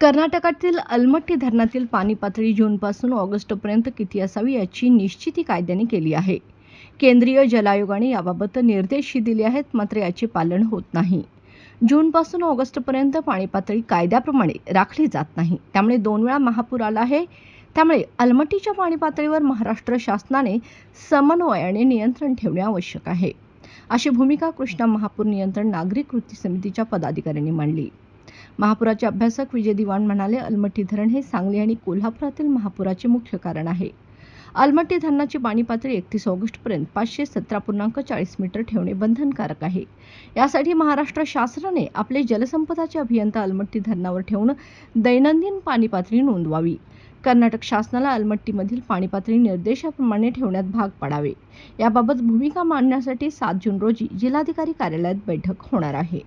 कर्नाटकातील अलमट्टी धरणातील पाणी पातळी जूनपासून ऑगस्टपर्यंत किती असावी याची निश्चिती कायद्याने केली आहे. केंद्रीय जल आयोगाने याबाबत निर्देशही दिले आहेत, मात्र याचे पालन होत नाही. जूनपासून ऑगस्टपर्यंत पाणी पातळी कायद्याप्रमाणे राखली जात नाही. त्यामुळे 2 वेळा महापूर आला आहे. त्यामुळे अलमट्टीच्या पाणी पातळीवर महाराष्ट्र शासनाने समन्वयाने नियंत्रण ठेवणे आवश्यक आहे, अशी भूमिका कृष्णा महापूर नियंत्रण नागरिक कृती समितीच्या पदाधिकाऱ्यांनी मांडली. महापुराचे अभ्यासक विजय दिवाण म्हणाले, अलमट्टी धरण हे सांगली आणि कोल्हापुरातील महापुराचे मुख्य कारण आहे. अलमट्टी धरणाची पाणी पातळी 31 ऑगस्टपर्यंत 517.40 मीटर ठेवणे बंधनकारक आहे. यासाठी महाराष्ट्र शासनाने आपले जलसंपदाचे अभियंता अलमट्टी धरणावर ठेवून दैनंदिन पाणी पातळी नोंदवावी. कर्नाटक शासनाला अलमट्टीमधील पाणी पातळी निर्देशाप्रमाणे ठेवण्यात भाग पाडावे. याबाबत भूमिका मांडण्यासाठी 7 जून रोजी जिल्हाधिकारी कार्यालयात बैठक होणार आहे.